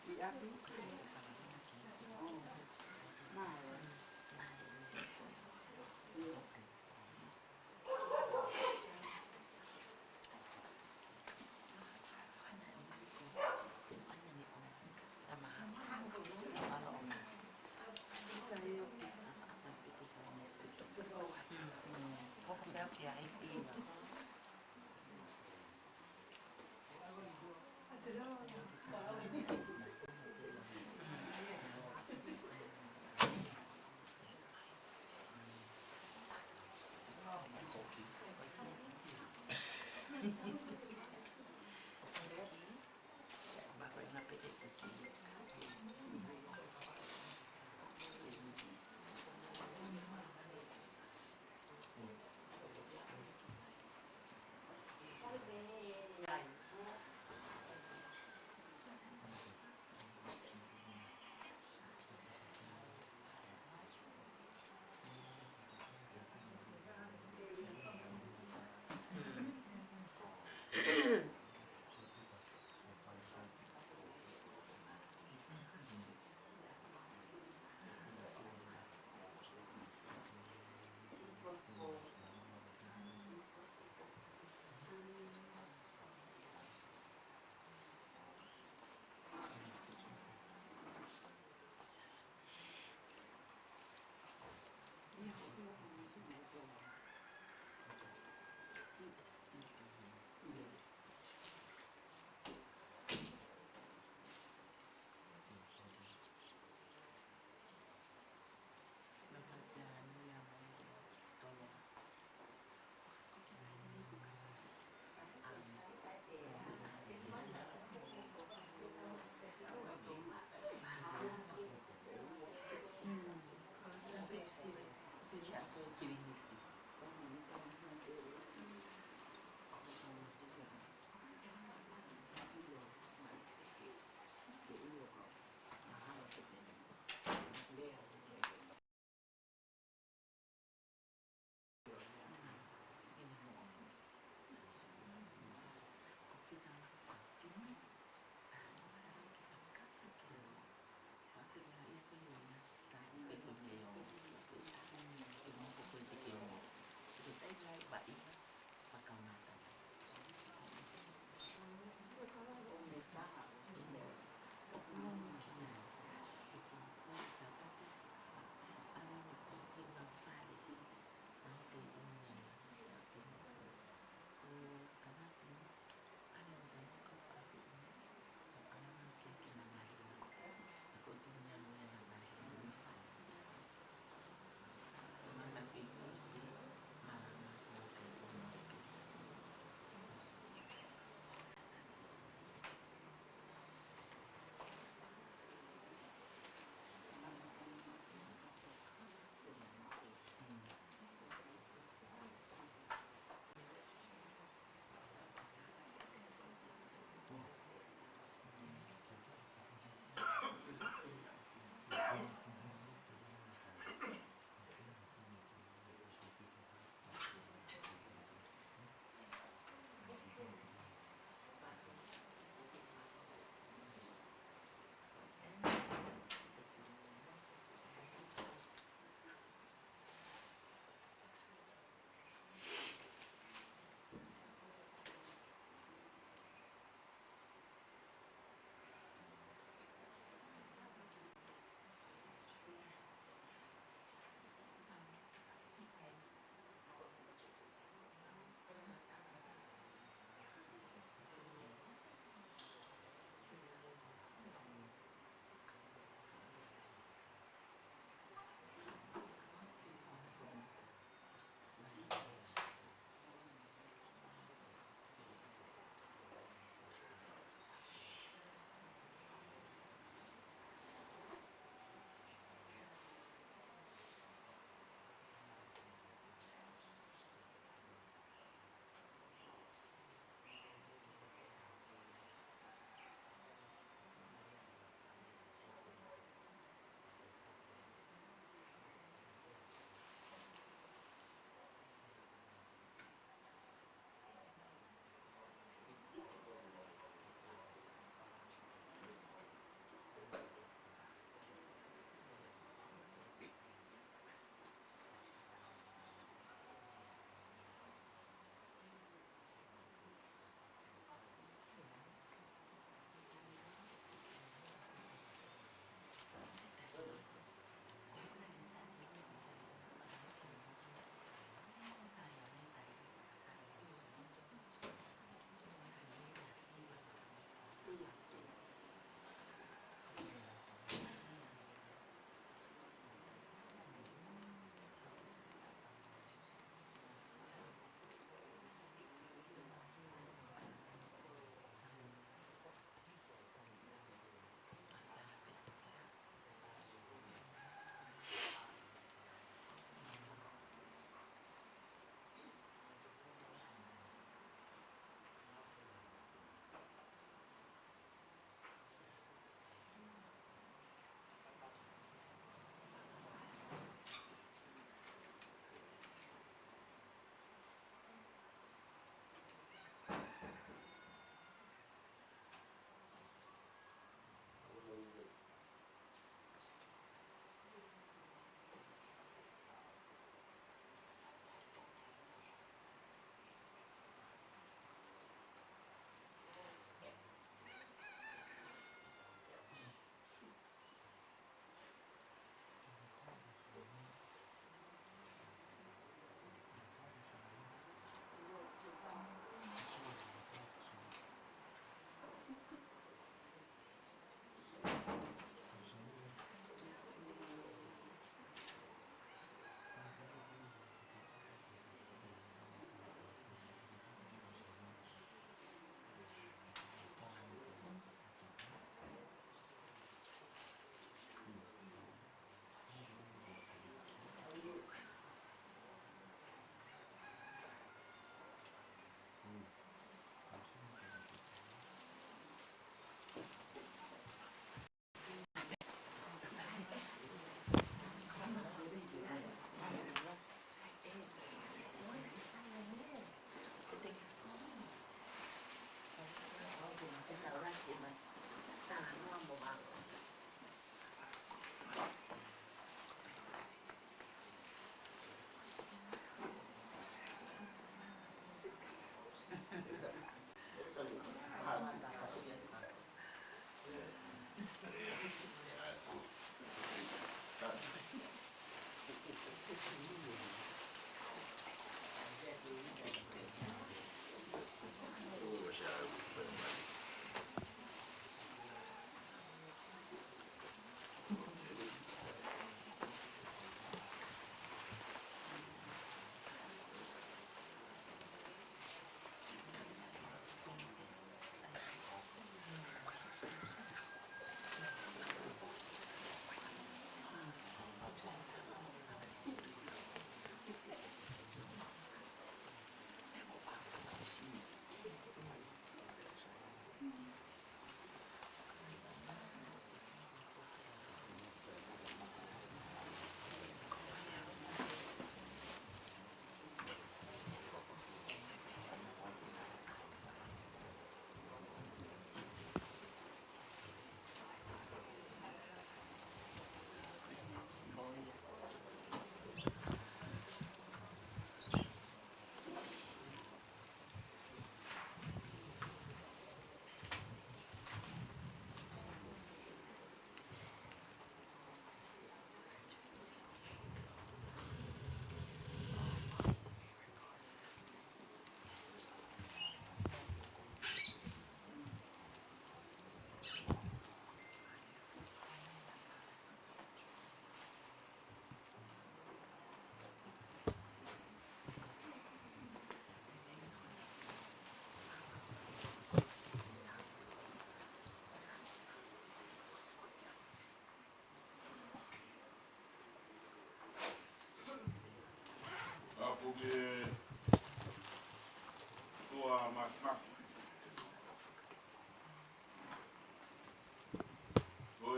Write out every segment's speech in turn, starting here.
Bị áp đi. Nào rồi. Poco belki ya iyi.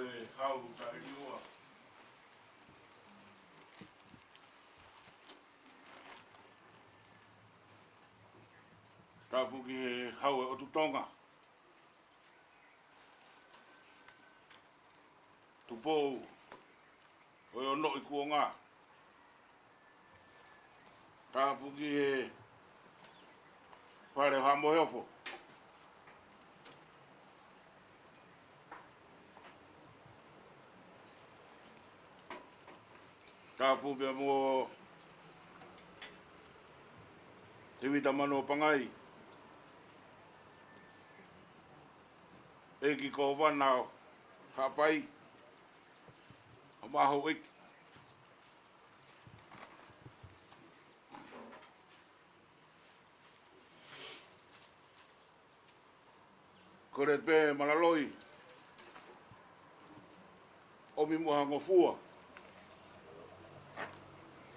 e hau ta iua. Tapu ki he hau e o tutonga. Tupou, oi o no i kuonga. Tapu ki he whare hamo heofo. Tapu pia mo te wita mano pangai. E ki ko wanao hapai. Amaho ik. Kore pe malaloi. O mi moha ngofua.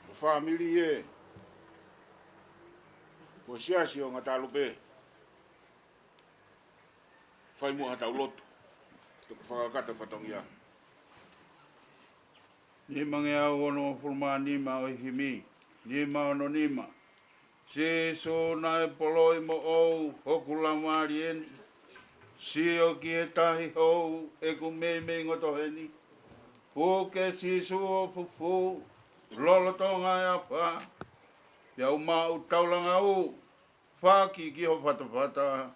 O family e. Ko siasi o ngatalu pe. Fai moha tau lotu. Tuku whakakata whatongia. Ni mange au ono furma nima o himi. Nima ono nima. Se so na e poloi mo ou hoku la marieni. Si o ki e tahi hou e ku me ngoto heni. O ke si su o fufu. Lolo tonga e a wha. Iau mau taulanga u. Whaki ki ho whata whata.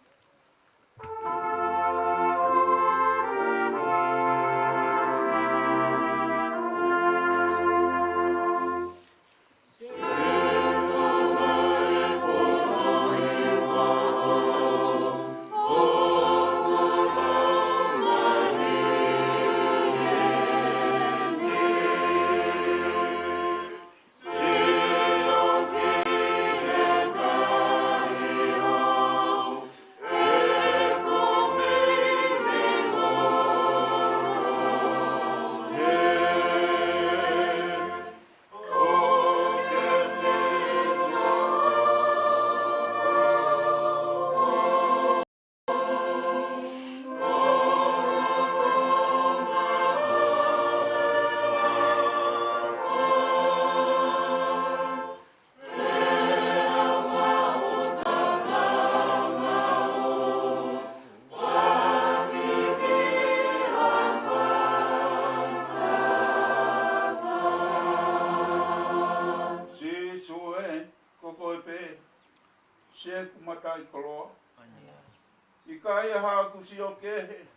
Si o ke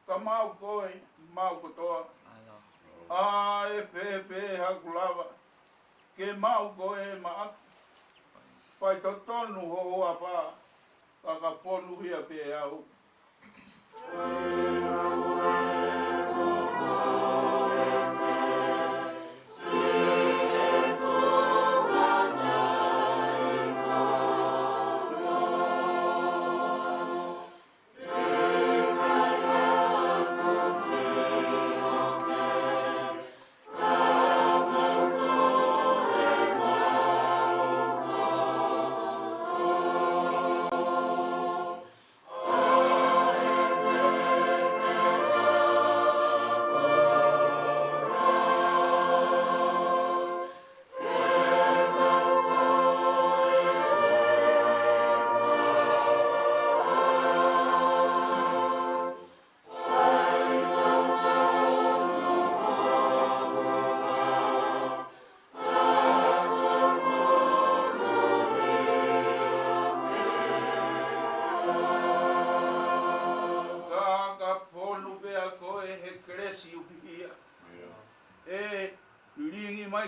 ka mau koe mau kotoa a e pepe ha kulava ke mau koe ma pai to tonu ho apa ka ponu hia pe au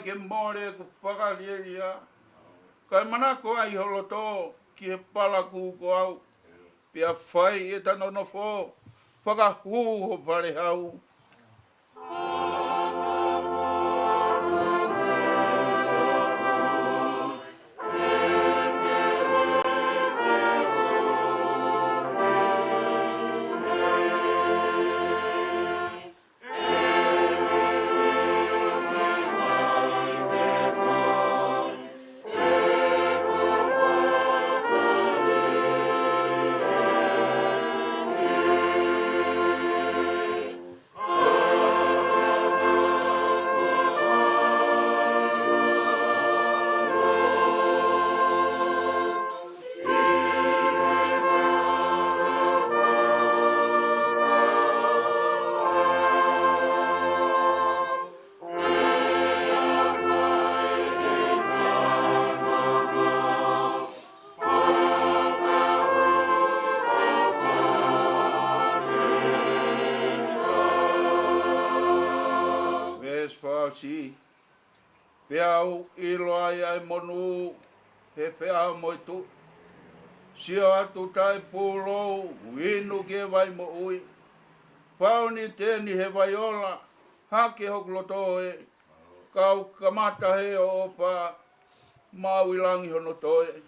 ke more ku whakarieria. Kai mana ko ai holoto ki he pala ku ko au. Pia whai e tano no fo. Whakahu ho pare hau. Oh whakao si. Pea au ilo ai ai monu he whea moi tu. Sio atu tai pūlou, inu ke vai mo ui. Pau ni tēni he vai ola, hake hokloto e. Kau kamata he o opa, mau ilangi hono toe.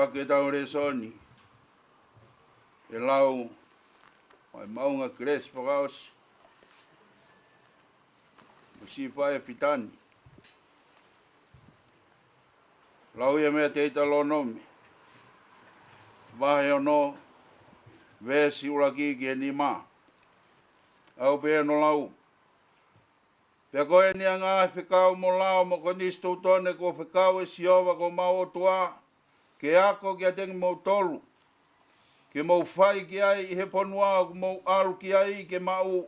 Ke tau re soni. E lau, mai maunga kres pakaos. Masi pae pitani. Lau ia mea teita lonomi. Vahe ono, vesi uraki ki e ni maa. Au pēa no lau. Pea koe ni a ngā whikau mo lau mo konistu tone ko whikau e siova ko mau o tua. Ke ako ki a tengi mou tolu. Ke mou whai ki ai i he ponua o mou alu ki ai ke mau.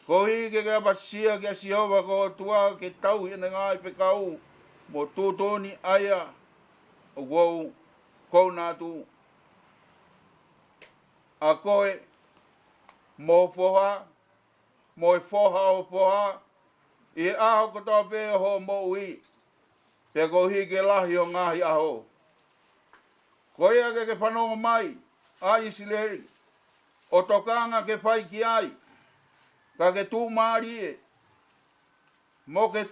Ko hi ke apasia ki a siova ko tua ke tau hene ngai pekau. Mo tūtoni aia o wau kou nātu. A koe mo foha, mo e foha o foha. I aho kotoa pē ho mo ui. Pe ko hi ke lahi o ngahi aho. Koe ake ke whanonga mai, ai sileri, o tokanga ke whai ki ai, ka ke tū maari e, mo ke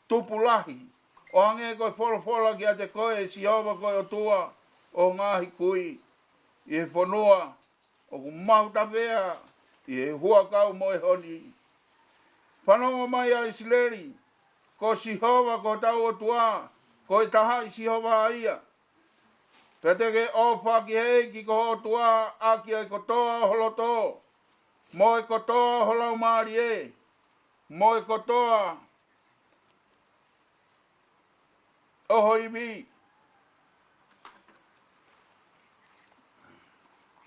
tupulahi, o hange koe wholofola ki a te koe, si hova koe o tua, o ngahi kui, i he whanua, o ku mahu tawea, i he huakau mo e honi. Whanonga mai ai sileri, ko si hova ko tau o tua, ko e taha i si hova aia. Pete ke ofa ki hei ki ko tua aki ai kotoa holoto. Mo e kotoa holau maari e. Mo e kotoa oho ibi.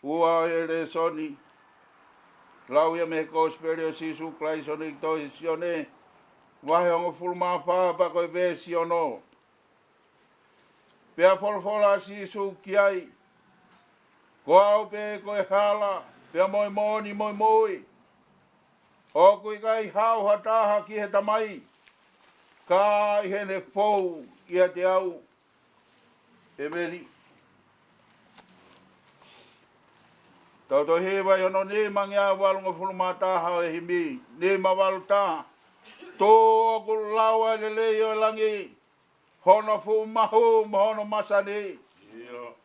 Ua e re soni. Lau ia me ko sperio sisu klai soni toi sione. Wahe ongo fulma paa pa koe ve siono. Pea folfola sisu ki ai. Ko au pe koe hala. Pea moi moni moi moi. O kui kai hau hataha ki he tamai. Ka i hene fou i a te au. E meri. Tau to hewa i hono ne mangi a walunga fulma taha e himi. Ne ma walu taha. Tō aku lawa le leo langi. Hono fu mahu mo hono masani.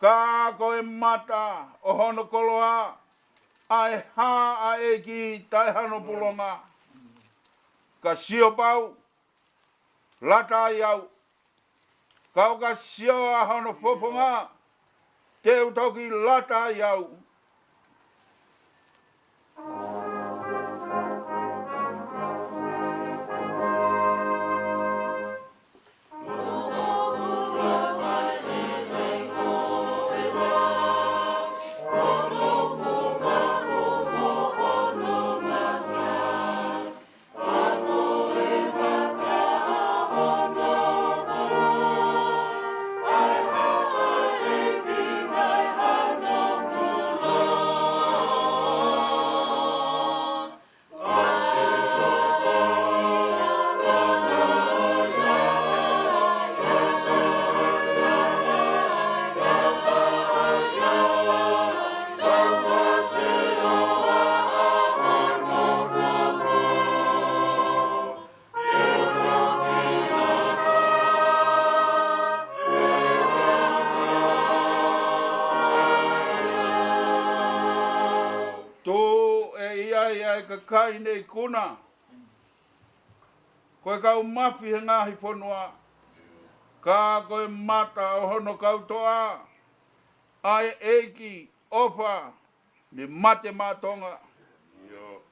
Ka koe mata o hono koloa. Ai ha a eki tai hano pulonga. Ka sio pau. Lata iau. Kau ka sio a hono fofonga. Te utoki lata iau. ka kai nei kuna. Koe kau mafi he ngahi whanua. Ka koe mata o hono kautoa. Ai eiki ofa ni mate matonga. Yo.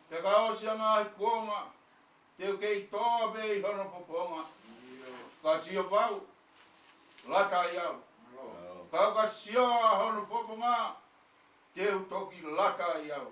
Te kao sia ngā kuonga, te kei toa bei hono poponga. Ka sia pau, lata iau. Ka sia hono poponga, te toki lata iau.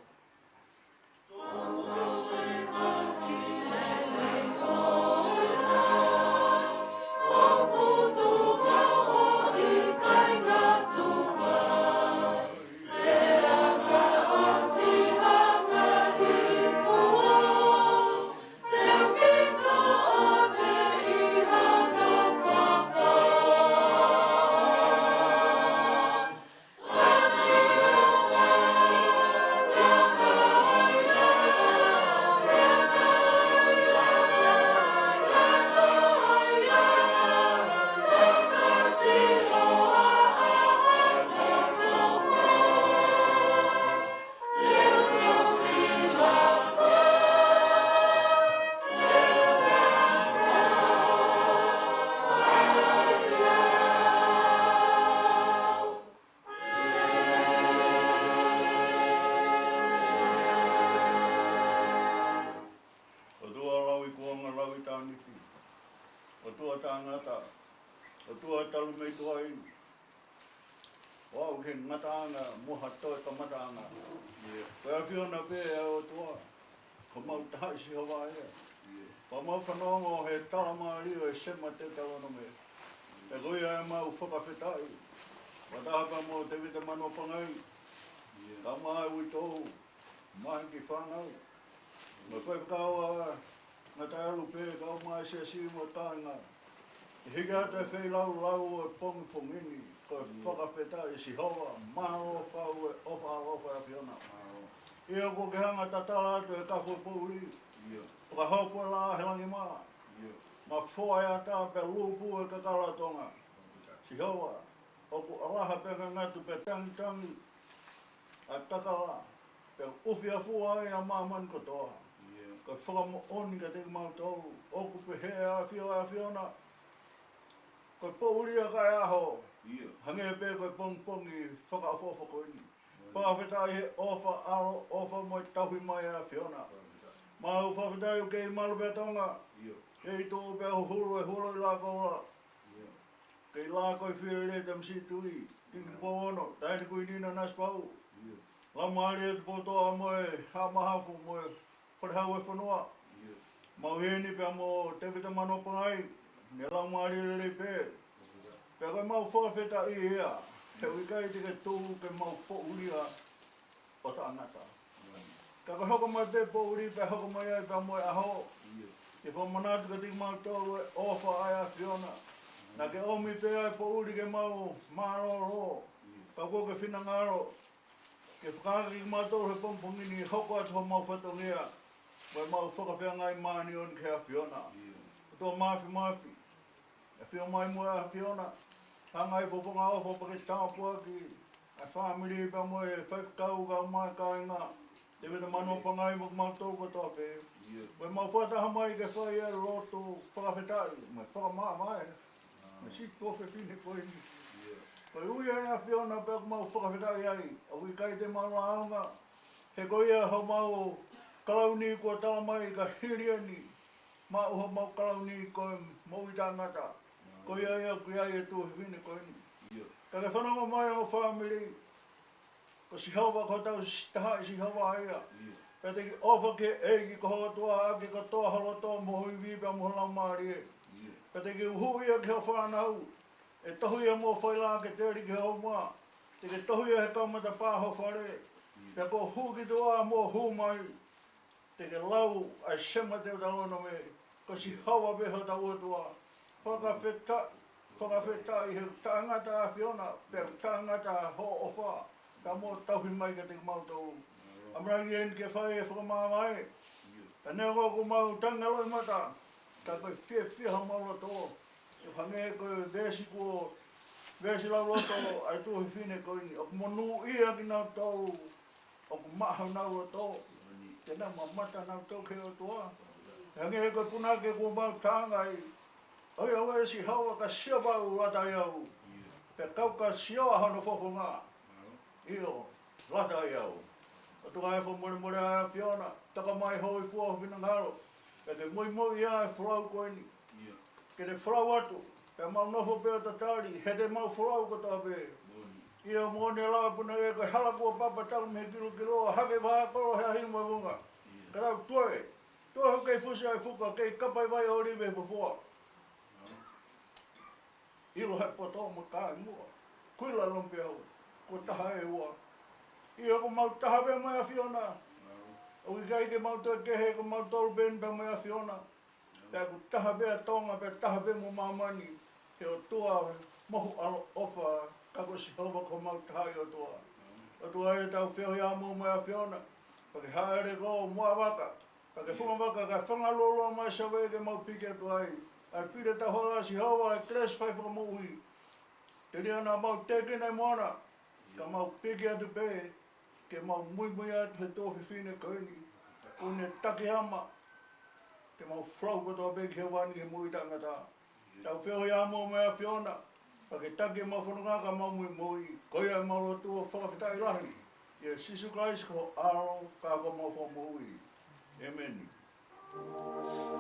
Moha toi ka matanga. Pea whiona pēa o toa. Ko mau tahi si hawa ea. Pa mau whanongo he talama rio e sema te tawano me. E goia e mau whakawhetai. Watahapa mo te vita mano pangai. Ka mai ui tōu. Mahi ki whanau. Ma koe kaua ngā tai alu pē kau mai se si mo tāinga. Higa te whei lau lau e pongi pongini. Ko whakawhetai si hawa, maro whau e ofa e whiona. Ia ko ke hanga tatala atu e kawhi pōuri. Ka haupu e la helangi maa. Ma whoai ata pe lupu e kakaratonga. Si hawa, o ko araha pe ngatu pe tangi a takala. Pe uwhi a fua e a māman kotoa. Ka whakamo oni ka te mautau. O ko pe hea a whiona. Ko pōuri a kai aho. Hange pē koe pongpongi whakaawhawha koe ni. Whakawhetai he ofa aro, ofa moi tahui mai a whiona. Mahu whawhetai o kei malupe tonga. Hei tō pē huru e huru i la koura. Kei la koe whiere te msitui. Tingi pōono, taini kui nina naspau. La maari e te pōtoa moe hamahafu moe wharehau e whanua. Mau heni pē mo te vita mano pangai. Ne la maari e rei pē. Pea koe mau whakawheta i ea, he wikai te ke tū ke mau pōuria o ta angata. Ka koe hoko mai te pōuri, pea hoko mai ai pea moe aho. Ke whamanatu ka tiki mau tōru e ofa ai a whiona. Nā ke omi pea ai pōuri ke mau maro ro. Ka koe ke whina ngaro. Ke whakaka ki mau tōru he pōmpongini, hoko atu ho mau whatongia. Koe mau whakawhea ngai maani on ke a whiona. Tō mafi. E whio mai mua a whiona. Hangai whoponga o whopake tāpua ki a whamiri pa mo e whaikau ka mai kāinga. Te weta mano pangai mo mātou ko tōpe. Mai mau whataha mai ke whai e roto whakawhetai. Mai whakamaa mai. Mai si tōwhe whine koe ni. Mai ui e a whiona pe mau whakawhetai ai. A ui kai te mara aunga. He koia ho mau kalauni kua tala mai ka hiriani. Ma uho mau kalauni koe mau i tangata. Koia ia kuia ia tu hivine koe ni. Ka ke whanonga mai o family. Ko si hawa ko tau taha i si hawa ia. Ka te ki ofa ke eiki ko hoa tua ake ko toa halo toa moho i vipa moho lau maari e. Ka te ki uhu ia ke ho whanau. E tohu ia mo whaila ke te eri ki hau maa. Te ke tohu ia he kaumata pāho whare. Pea ko hu ki toa mo hu mai. Te ke lau ai sema te utalono me. Ko si hawa beho ta uatua. Whakawheta i he taangata a Fiona. Pea taangata ho ofa. Ka mo tauhi mai ka te mautau. Amrangi en ke whae e whakamā mai. Ka nea ko mau tangaloi mata. Ka koe whia ha maula tō. E whange koe vesi ko vesi lau loto ai tuhi whine koe ni. O monu ia ki nau tau. O maha nau o tō. Te nā mamata nau tau ke o toa. Hange koe punake ko mau tāngai. Oi au e si hawa ka sia bau lata iau. Pe kau ka sia hana fofo ngā. Io, lata iau. O tuka e whamore more a Fiona. Taka mai hoi fua o whina ngaro. Pe te moi ia e whalau koe ni. Ke te whalau atu. Pe mau nofo pēo tatari. He te mau whalau ko tā pē. Ia mōne la puna e koe hala kua papa talu me kilo. Hake wha koro hea himu e wunga. Karau tuare. Tuare kei fusi ai fuka. Kei kapai vai o rive fufua. Ilo he poto mo kai mua. Kuila lompe au. Ko taha e ua. Ia ko mau taha pe mai a Fiona. O i kai ke mau toi kehe ko mau tolu ben pe mai a Fiona. Pea ko taha pe a tonga pe taha pe mo mamani. Ke o tua mohu alo ofa. Kako si hova ko mau taha i o tua. O tua e tau whio ia mo mai a Fiona. Pake haere ko mua waka. Pake whunga waka ka whangalolo mai sawe ke mau pike tu ai. Ai pire ta hola si hova e kres whai whakamuhi. Te rea nā mau teke nei moana. Ka mau peke atu pe. Ke mau mui atu he tōwhi whine koini. Une take ama. Ke mau whlau kotoa pe ki he wani he mui tangata. Tau whio ia mo mea Fiona. Pa ke take mau whanunga ka mau mui. Koia mau lotua whakawhitai lahi. Ia Sisu Christ ko aro ka ko mau whamui. Amen. Amen.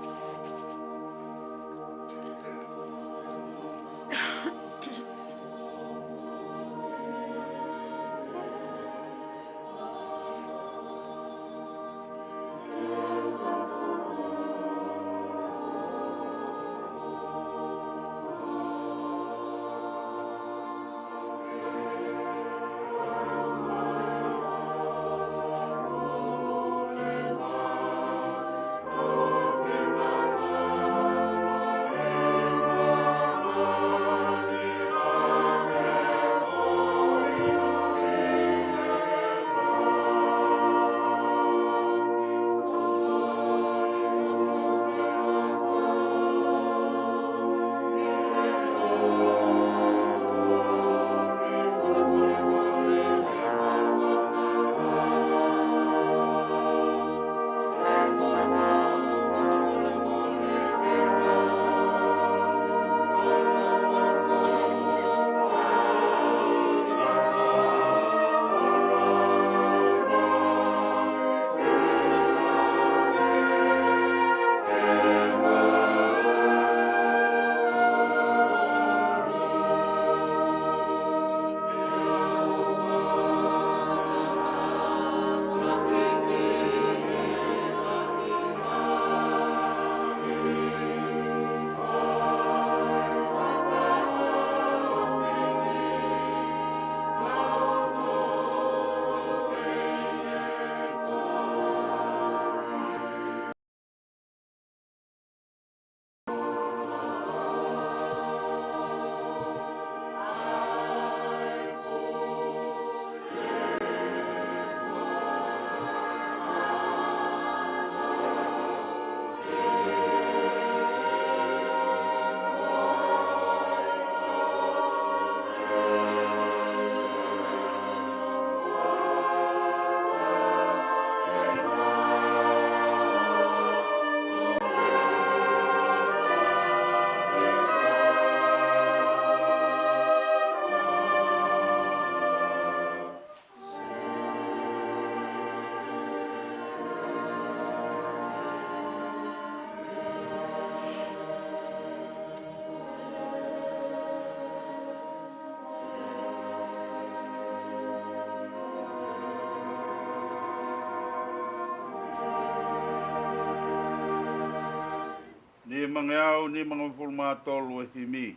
e mangeau ni mga pulmatol e himi.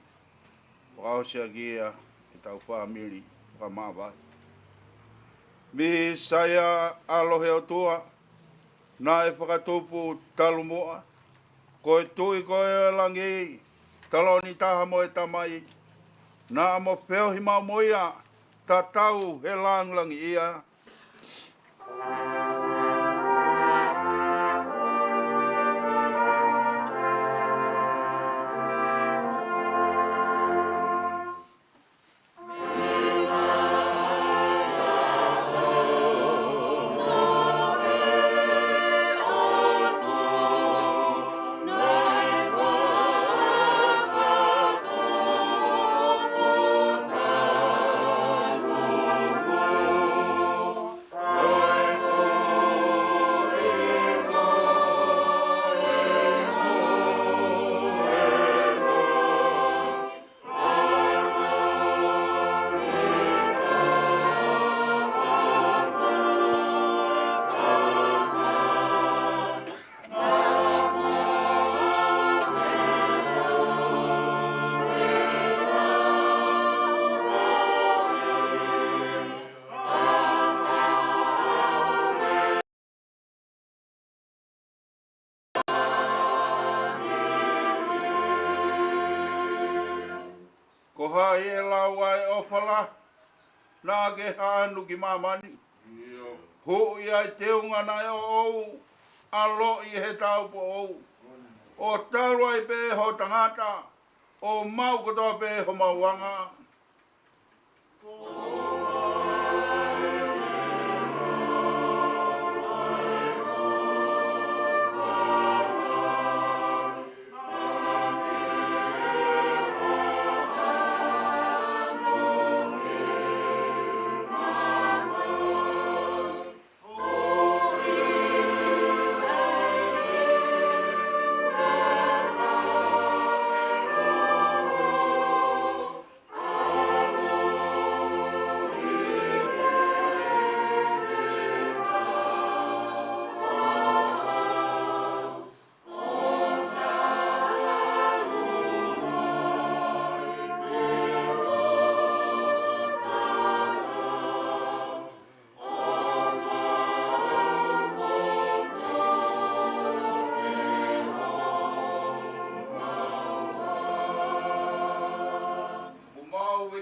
Pakao siya gia itau family kamava. Mi saya alohe o tua na e whakatupu talumoa. Ko e tui ko e langi taloni taha mo e tamai. Na mo wheo hi moia ta tau he langlangi ia. Ko hai e lau ai o whala, nā ke hānu ki mamani. Hu i ai teunga nai o ou, alo i he tau po ou. O taru ai pe ho tangata, o mau kotoa pe ho mauanga.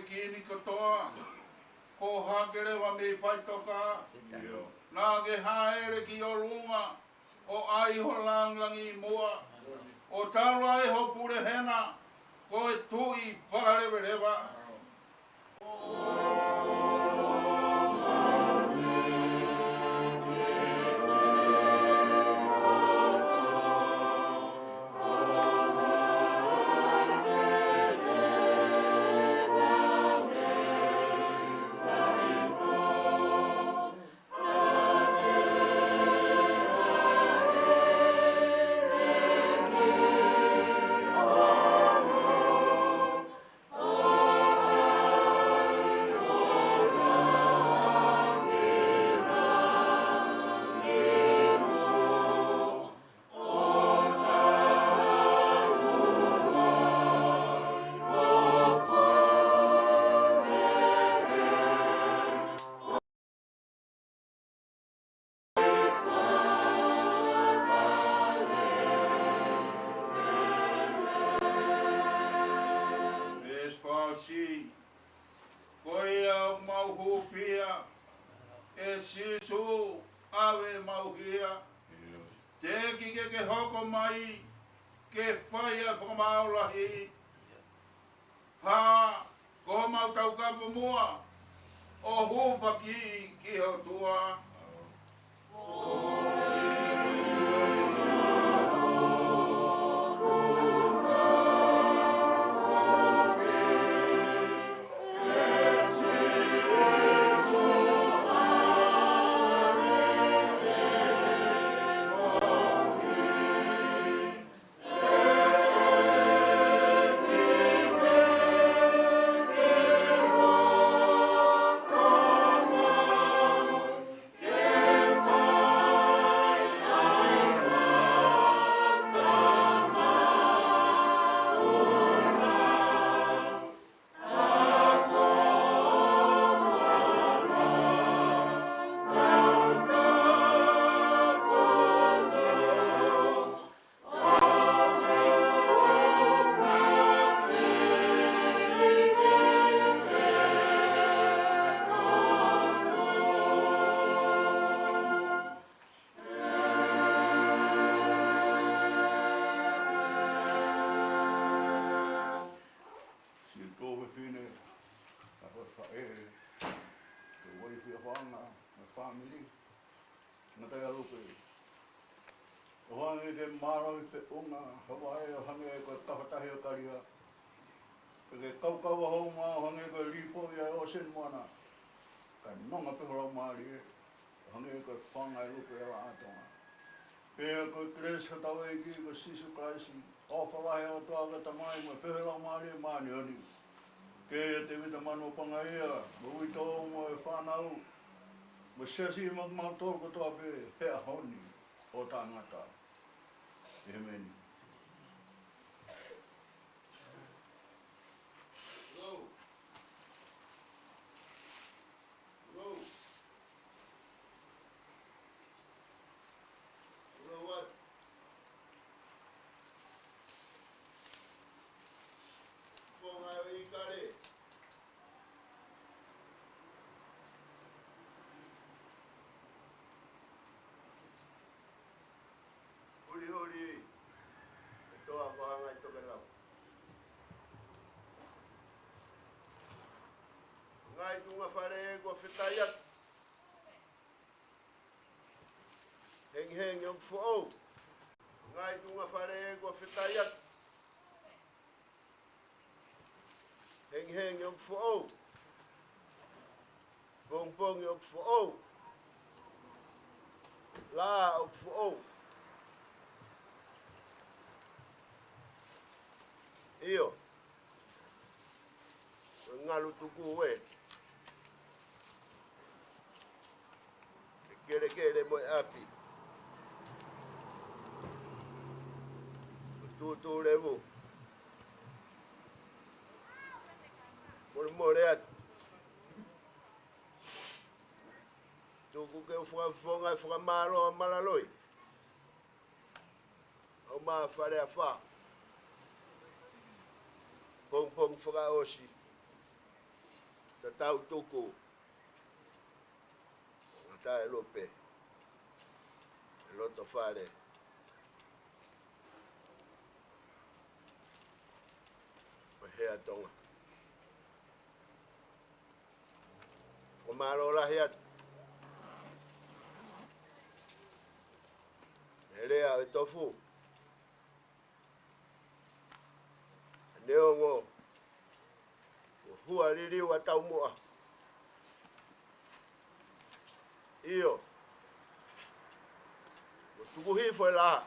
Kini katoa, ko hakere wa me whai toka, nā ke haere ki o lunga, o ai ho langlangi mua, o taru ai ho pure hena, ko e tui whakarewerewa. Koia mau hupia, e sisu ave mau hia. Te kike ke hoko mai, ke whaia whakamaulahi. Ha, ko mau tau kapu mua, o hupa ki ho tua. i ke maro i te unga, Hawaii o hange e koe kawhatahi o karia. Ke kaukawa hou mā o hange koe ripo i o sen moana. Ka nonga pehora maari e. Hange e koe whangai lupe e la atonga. Pea koe kres hatau e ki koe sisu kaisi. Awhalahe o tuaga tamai mo pehora maari e maani oni. Ke te wita manu panga ia, mo ui tō mo e whanau. Mo sesi mak mau tōko toa pe hea honi o tā ngata. E meni. Hori, toa wahanga I toke lau. Ngai tunga whare e kua whetai atu. Heng yom fuou. Ngai tunga whare e kua whetai atu. Heng yom fuou. Pong yom fuou. La o fuou. Iyo. Ngalu tuku we. Kere mo api. Tu levu. More at. Tuku ke fonga malo malaloi. O ma fare a fa. Pong whakaosi. Ta tau toko. Ngata e lope. E loto whare. O hea tonga. O maro lahi atu. E rea e tofu. Neongo. Hua ririu a tau mua. Iyo. O tukuhi foi la.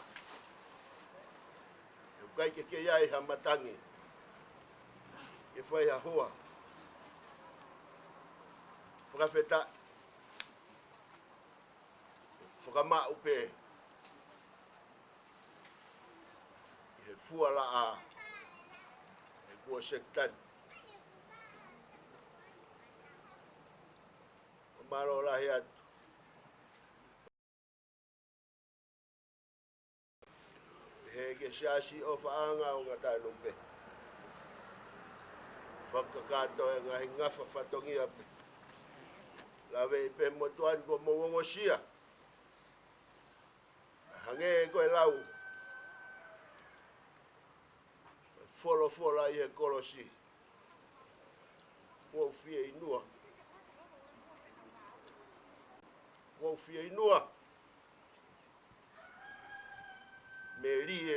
E kai ke iai ha matangi. E foi ha hua. Whakawheta. Whakama upe. E fua la a. E kua sektan. Maro lahi atu. He ke siasi o whaanga o ngatai lupe. Whakakato e ngahi ngawha whatongi ape. Lawe I pe motuan ko mawongo sia. Hange e koe lau. Fola I he kolosi. Wau fie inua. Wau fia inua. Me ri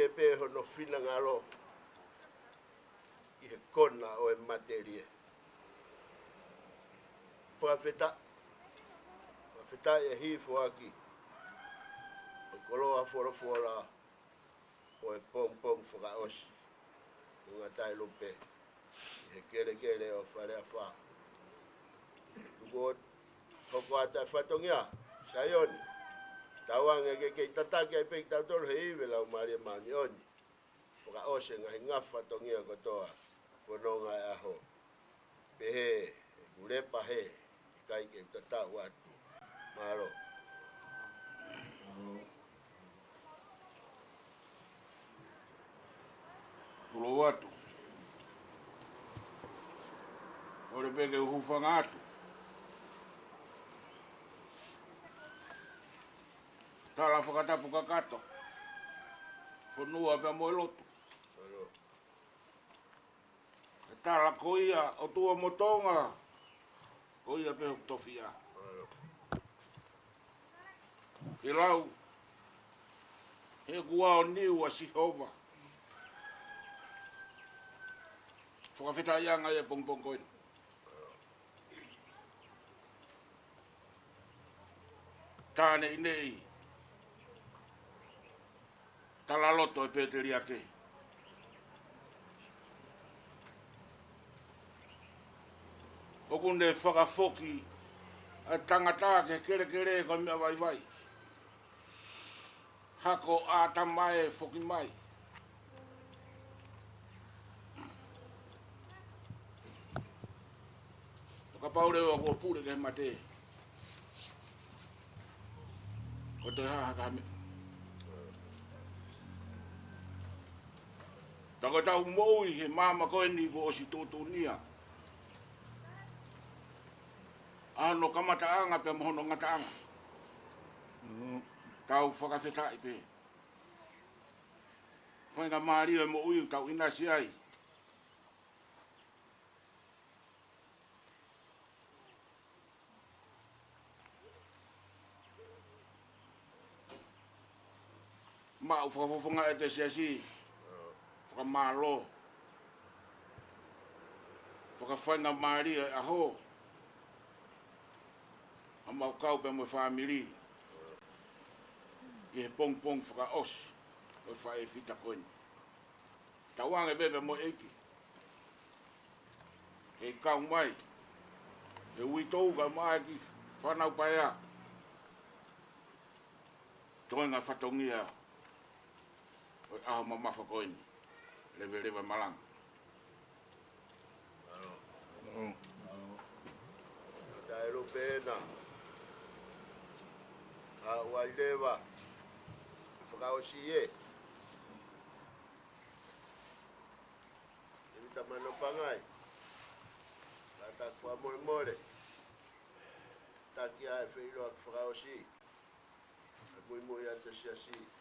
e pe hono fina ngalo. I he kona o e materie. Whakawheta e hifo aki. O koloa fora o e pong whakaosi. O ngatai lupe. I he kere o whare a wha. Tugot hoko ata whatongia, Sayoni. Tawang e kei tataki ai pek tau toro he iwe lau maria mani oni. Whaka ose ngahi ngā whatongia kotoa, whanonga e aho. Pehe, urepa he, kai kei tatau atu. Maro. Tulo atu. Ore peke uhufanga atu. Tala whakatapu kakato. Whanua pia moe lotu. Tala koia o tua motonga. Koia pia tofia. Ke lau. He kua o niu a sihova. Whakawheta ianga e pongpong koin. Tāne i nei. Tala loto e pēteri ake. Oku ne whakafoki a tangata ke kere ko mea vai vai. Hako a tamae foki mai. Ka paure o ko pure ke mate. Ko te ha ka me. Tako tau moi he mama ko ni ko si totonia. Ano kamata anga pe mohono ngata anga. Tau whakawheta i pe. Whainga maari e mo ui tau ina si ai. Ma u whakafofonga e te siasi. Whakamalo. Whakawhainga maari e aho. A mau kau pe mo family. I pong whaka os. O whae fita koin. Tawanga bebe mo eiki. E kau mai. E uitou ka mai ki whanau paea. Toinga whatongia. O aho mamafa koin. Lewe malang. Taero pena. A wailewa. Whakaosie. Evita mano pangai. Lata kua more. Takia e whiro a whakaosi. A moi ante siasi.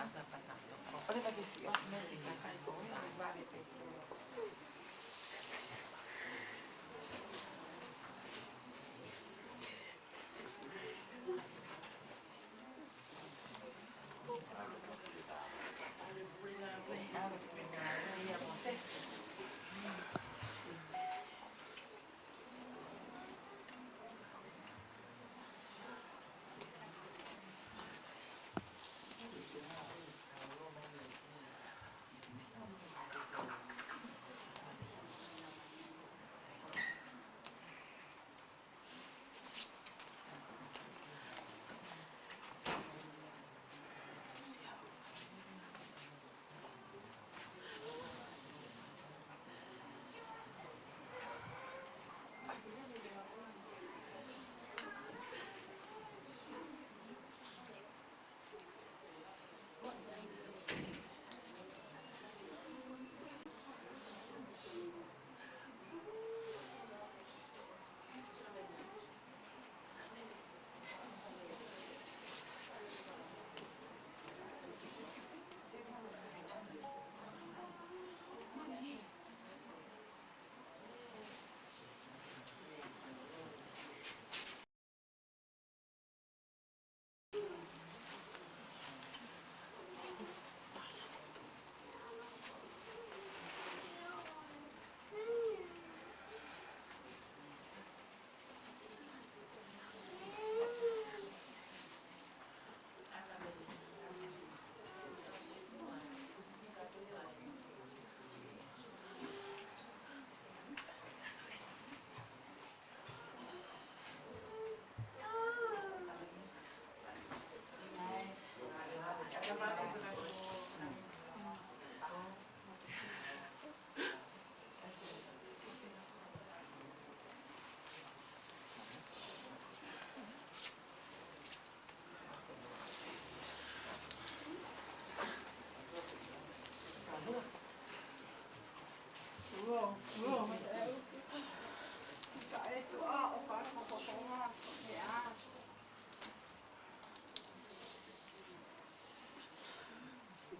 pasa patando. Oleva che sia. Pas mesi na kai ko sa. Vale per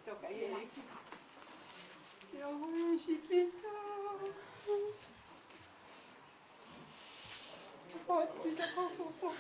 tocca ieri. Io si pinta. Poi pinta poco.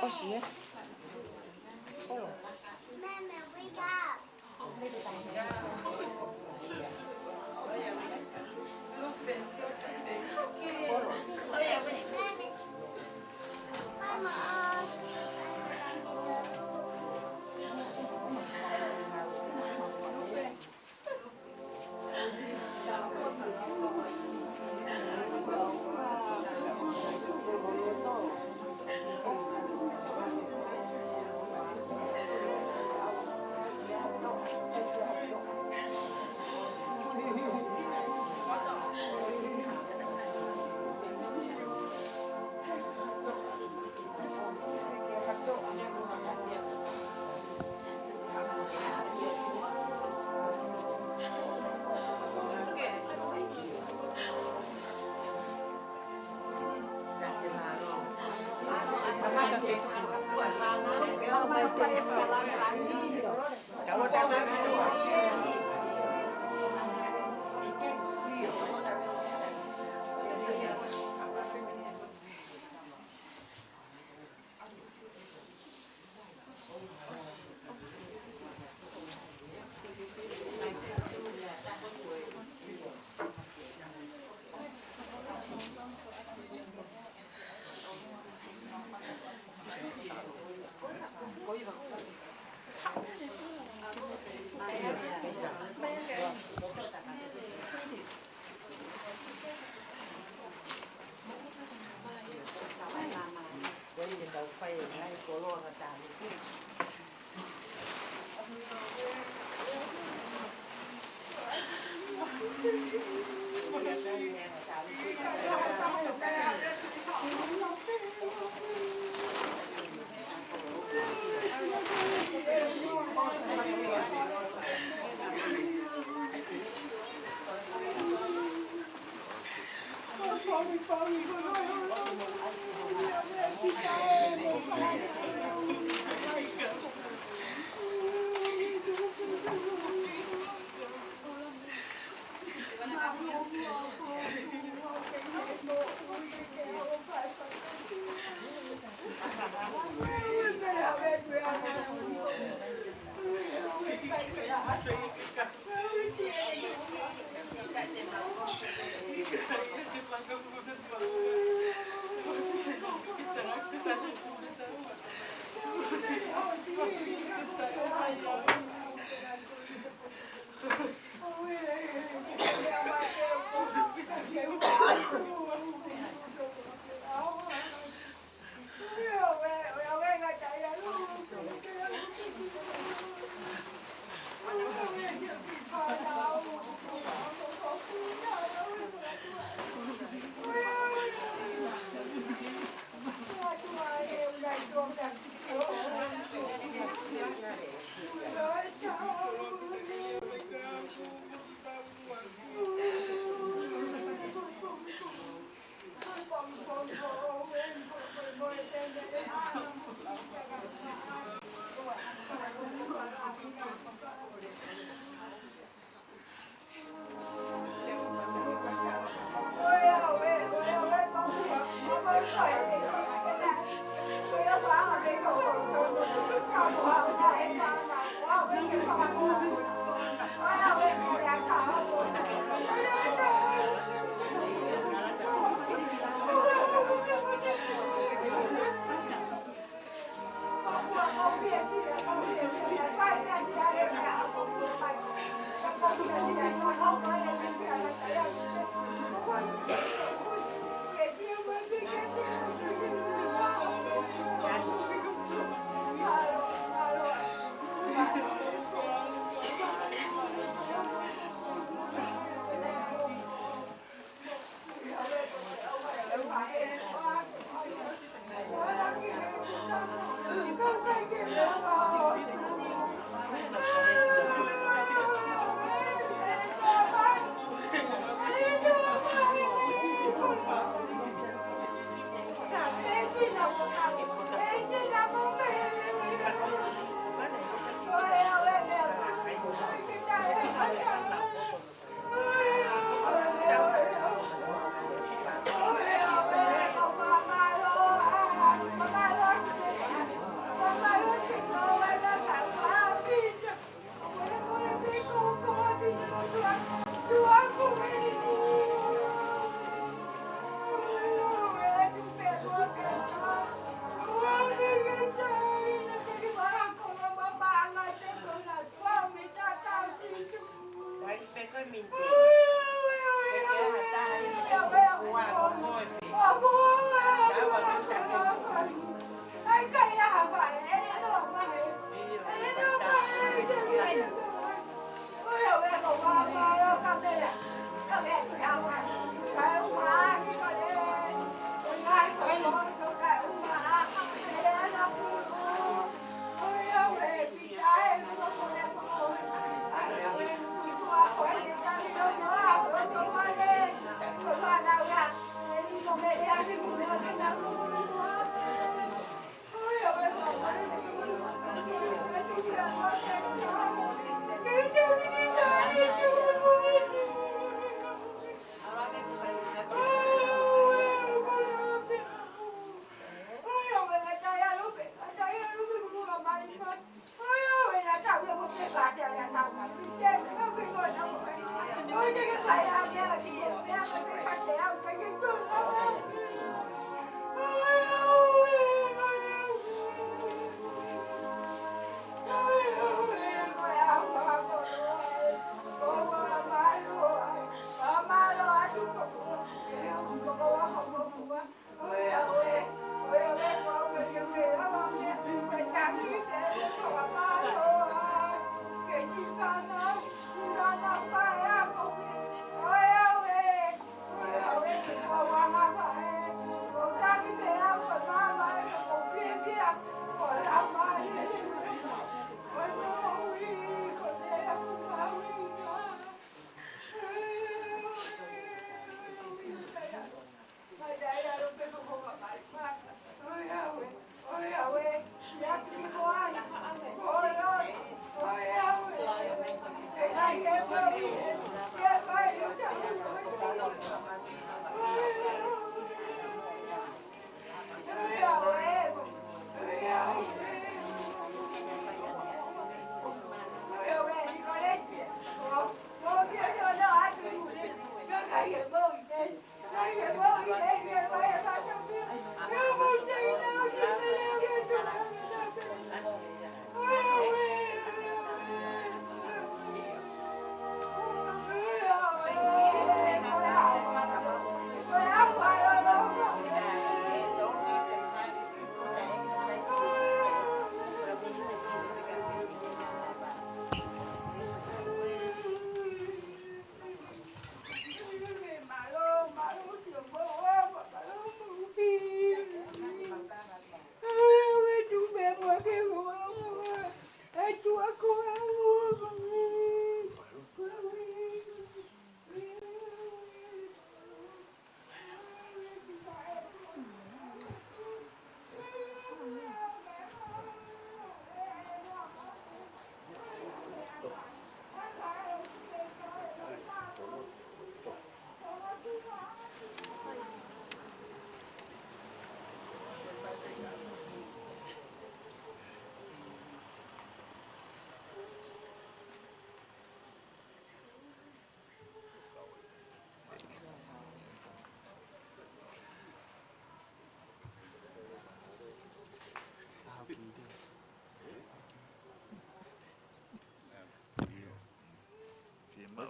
Osie. Mama, wake up.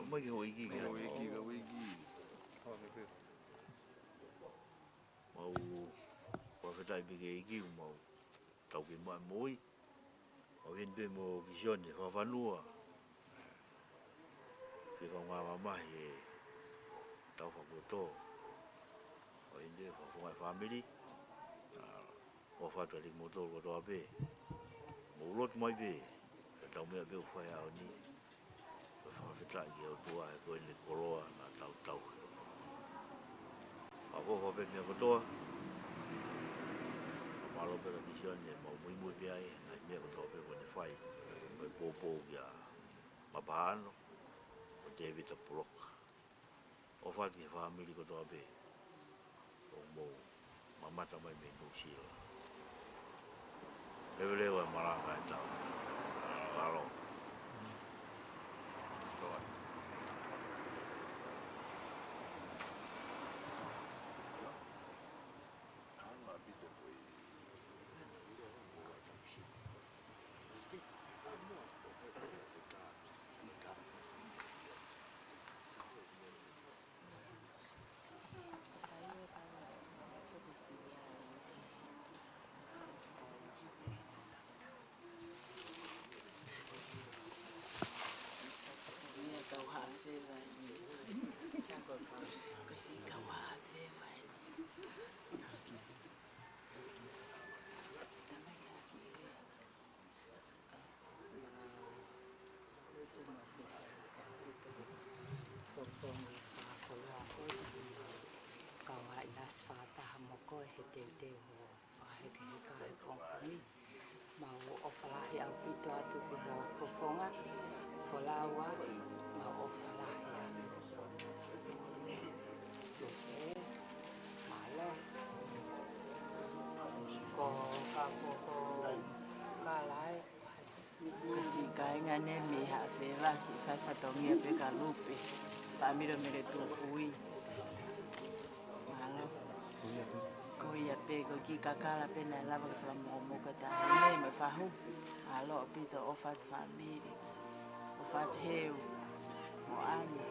mai ke hoi ki ke. Wiki ga wiki. Mau wa fetai bi ke ki mau tau ke mai moi. O hin be mo vision e fa fanua. Ke ka ngā mai e tau fa koto. O hin de fa fa family. O fa tali motor ko to abe. Mo lot mai be. Tau me be fa ya ni. Fa fetai ke o tua e ko le koroa na tau. Ako ho be me ko to. Malo pe vision e mau muy be ai na me ko to be ko ne fai. Ko popo ya. Mapano. O David Brook. O fa ki family ko to be. O mo mamata mai me no sila. Levele wa maranga tau. Malo. Fata hamoko he te ho whahe ke he kahe pongkoni mau o whalahi au pito atu ke ho fofonga whalaua mau o whalahi atu tuke malo ko ka lai Kasi kainga ne me ha feva si fa fatongia pe ka lupe. Famiro me le tu fui. Malo. Ko ia pe ko ki kakala pe na lava ka mo mo ka ta ne me fa hu. Alo pito o fa family. O fa heu. Mo ani.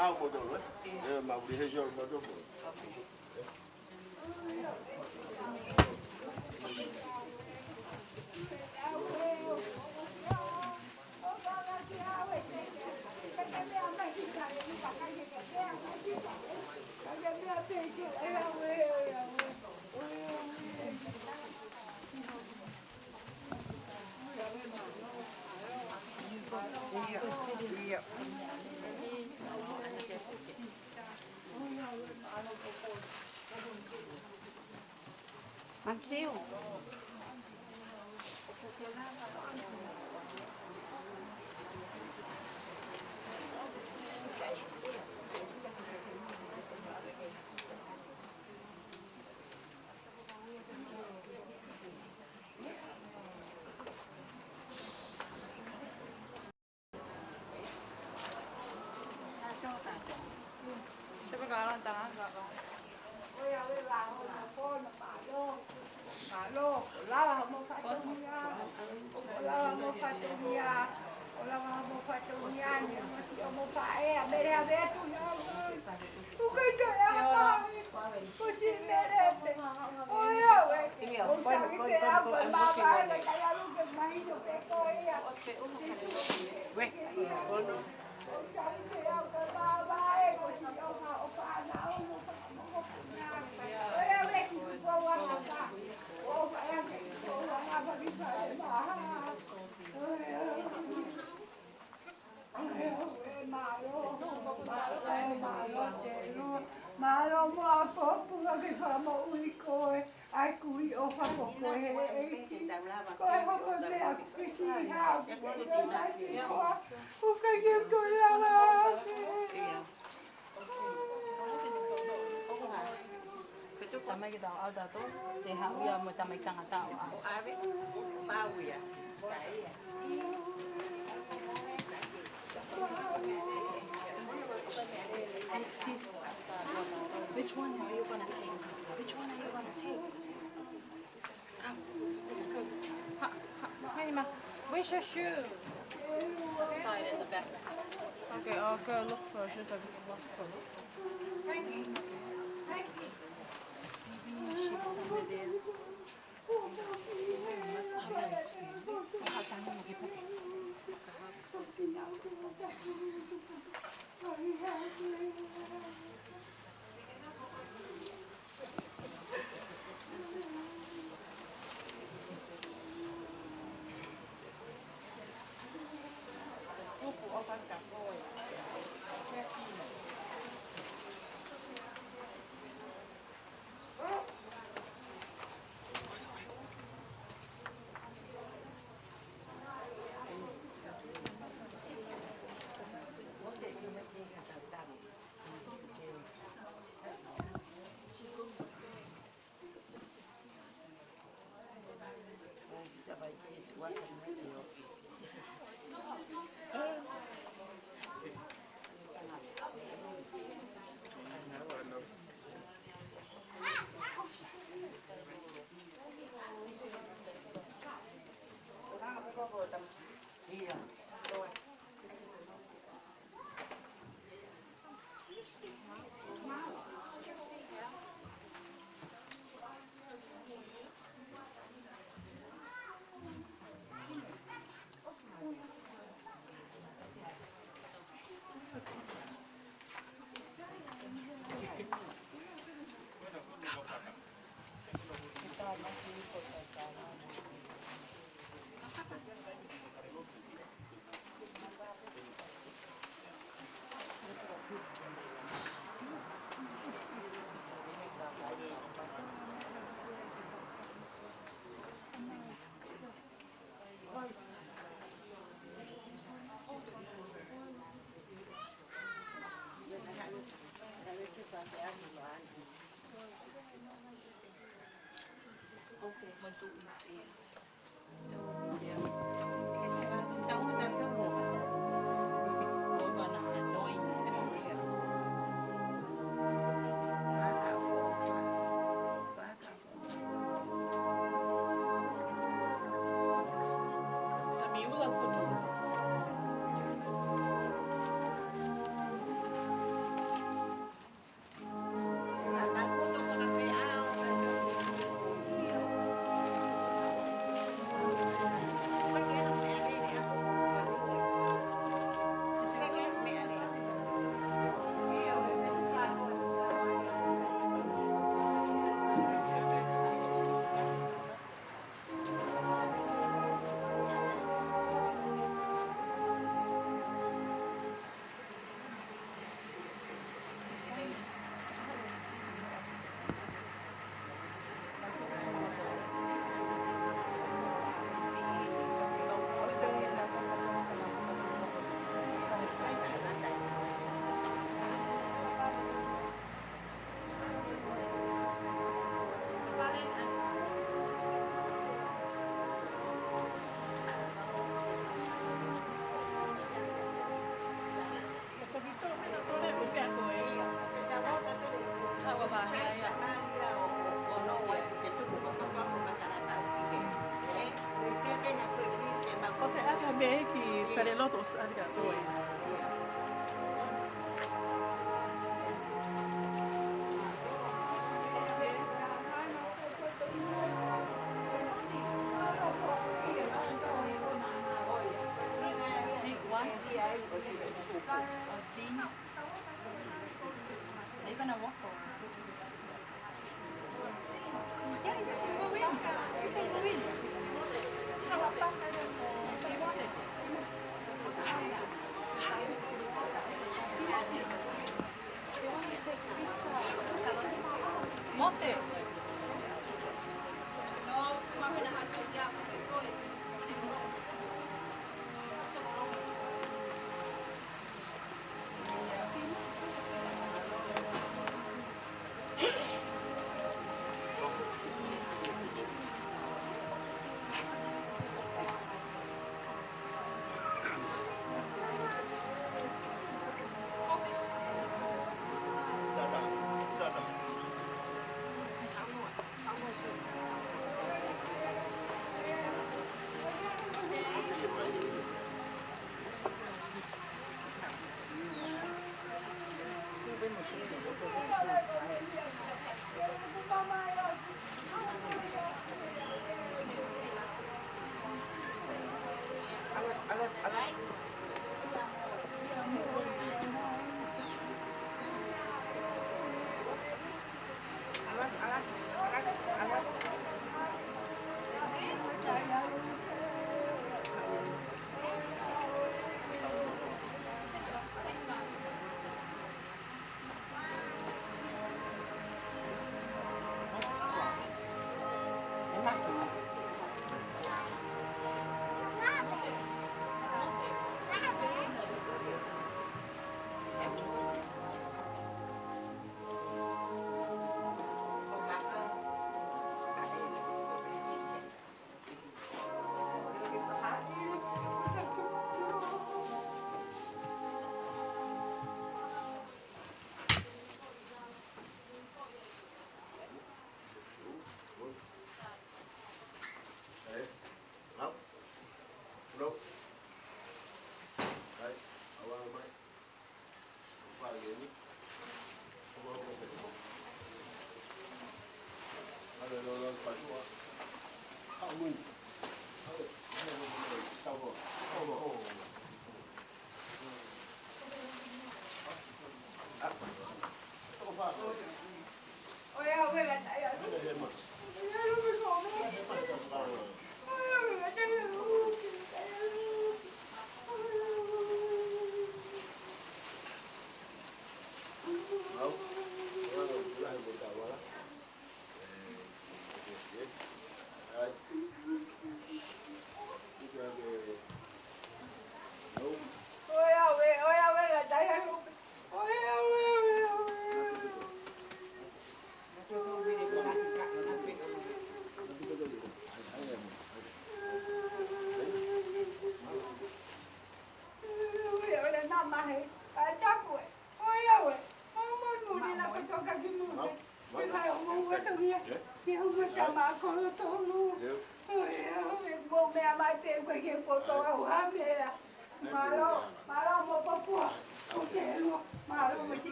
Mau mo dolo eh. Mau di hejol mo dolo. Mansio. Siapa kalau tangan enggak kok? Oh ya, wala ko na po na palo. Palo, wala mo katunya. Wala mo katunya. Wala mo katunya, ni mo pae, mere ave tu yo. Tu que ya pa. Pues merete. Oh ya, we. Malo mo apo punga ke famo ui koe ai kui o famo koe he koe hoko te a kisi hau o ka ke koe ala Tamai kita ada tu, dia ia mau tamai tengah tahu. Ave, mau ya. Which one are you gonna take? Which one are you gonna take? Come, let's go. Hi, Ma. Where's your shoe? It's outside in the back. Okay, I'll go look for shoes so we can walk for it. Maybe she's somewhere there. bem que farei lotos arigato. They're gonna walk over. Yeah, you can go in. You can go in. Mote.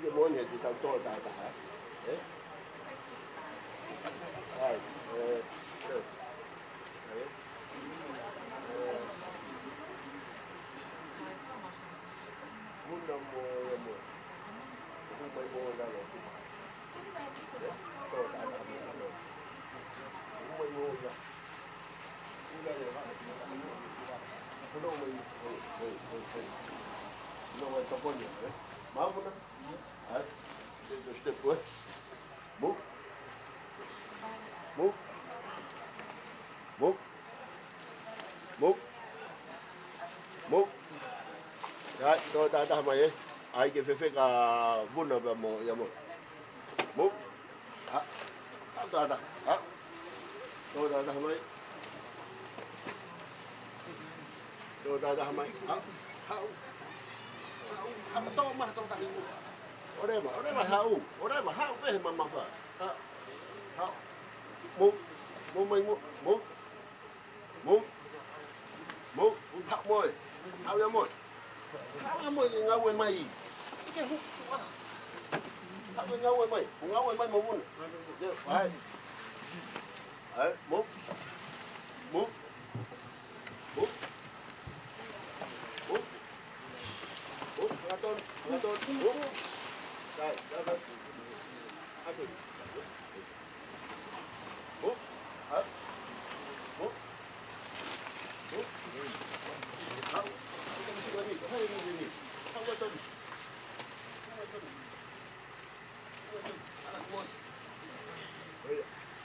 Cái món này thì tao to đại đại. Đấy. ai ke fefe ka buna ba mo ya mo. Mo. Ah. Ah. Ah. Tôi đã mai. Tôi đã mai. Ah. Hau. Hau to mà to ta. Ở đây mà hau. Ở đây mà hau về mà phải. Hau. Mo. Mo mai mo. Mo. Mo. Mo. Hau môi. Hau ya môi. Hau ya môi ngau quên mày. Cái hút. Hau ngau quên mày. Ngau quên mày mo mun. Phải. Đấy, múc múc múc múc múc ngã tôn múc đây đây hai thử múc hết múc múc không cái gì có hay gì không có tôn đấy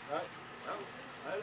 đấy đấy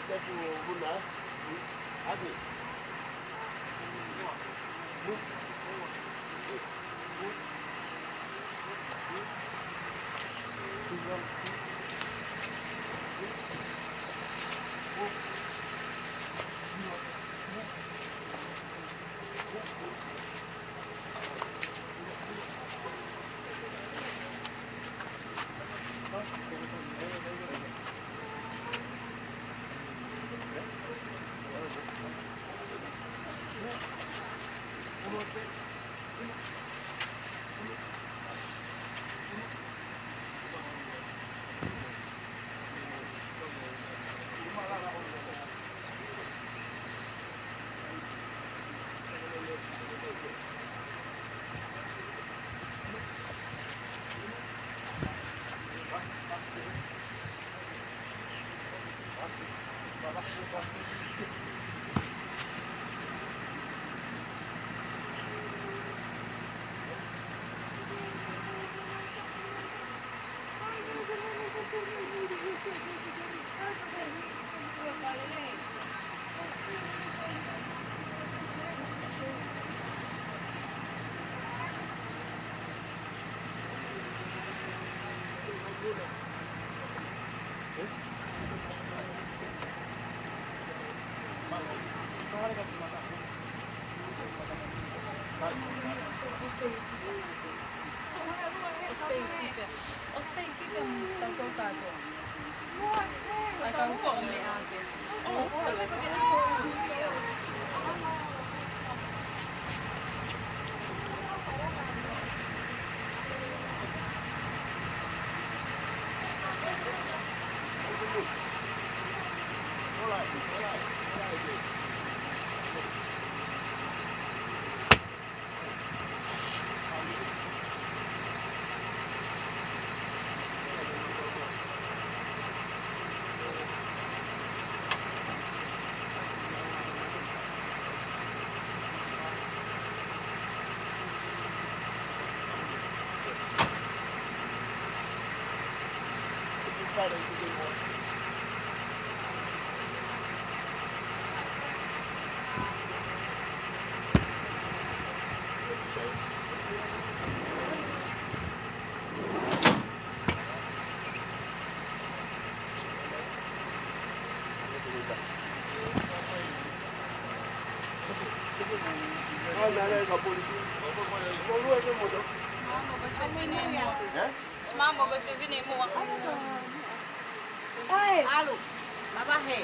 Step guna, lagi. pare ki te mo. Ah, nana ka polisi. Mo lu e mo do. Mama go se vini mo. Ai, Alu, baba he.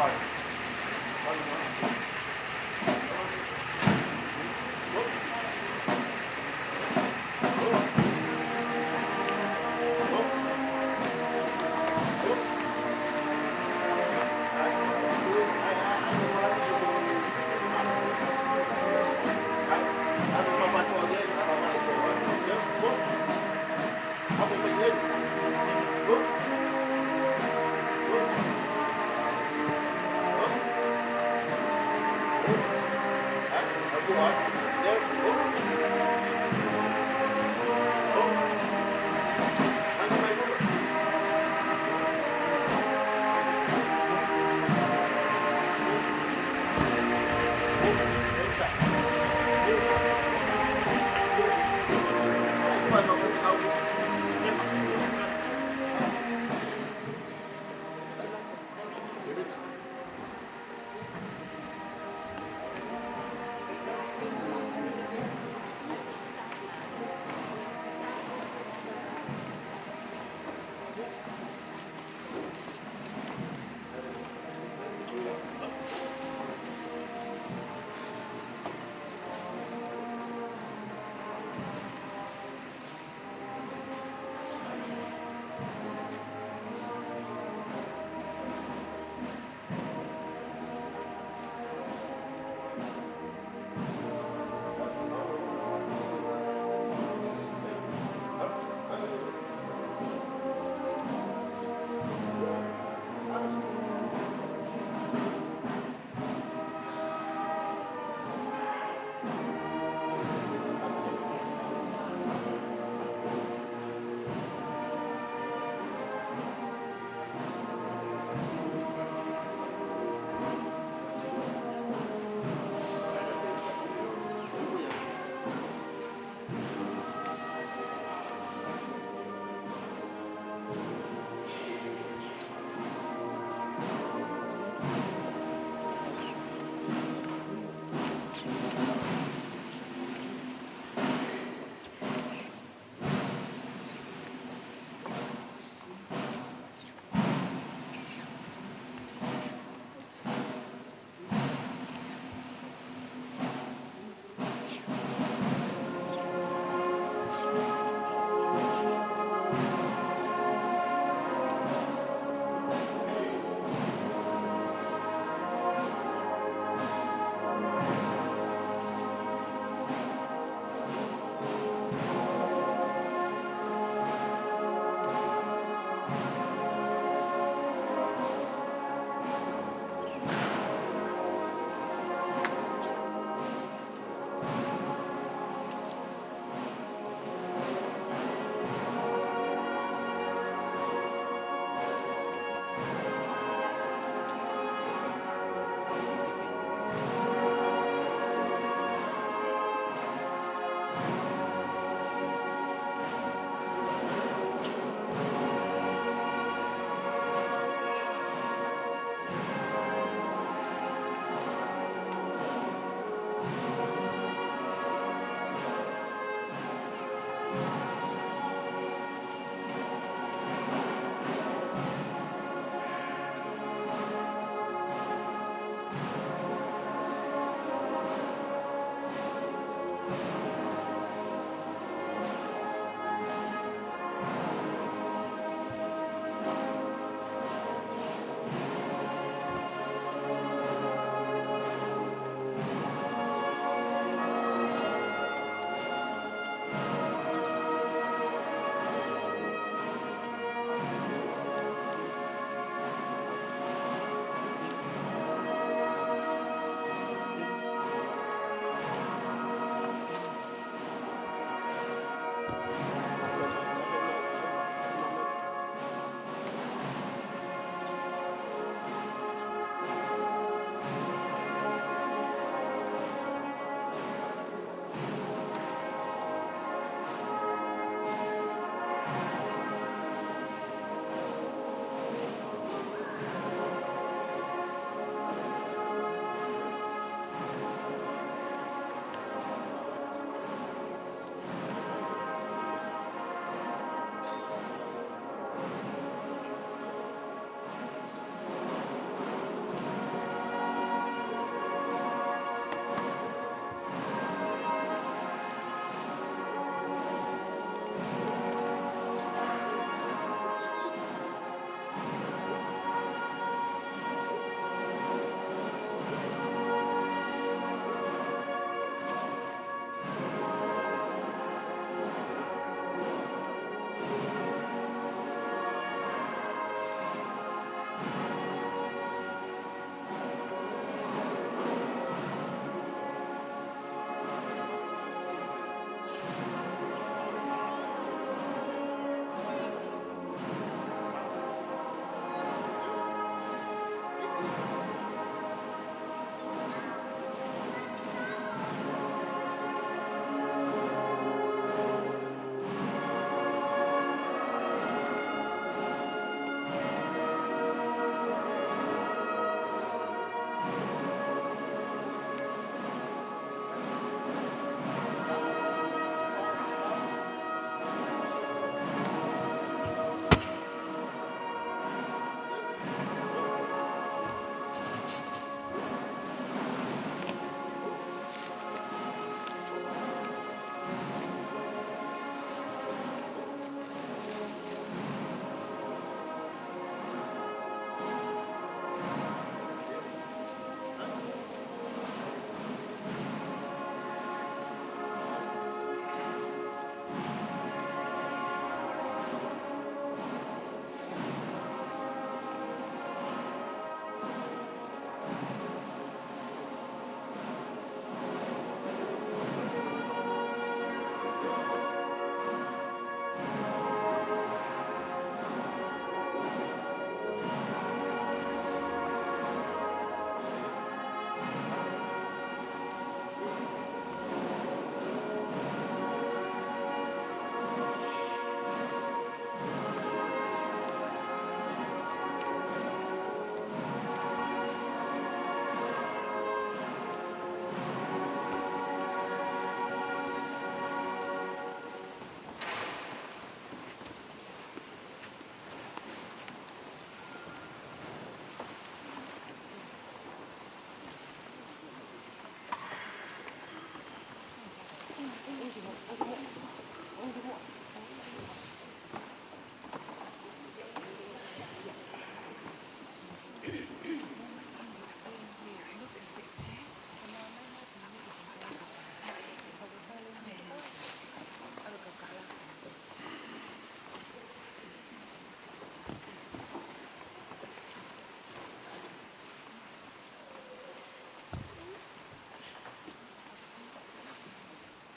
Vai.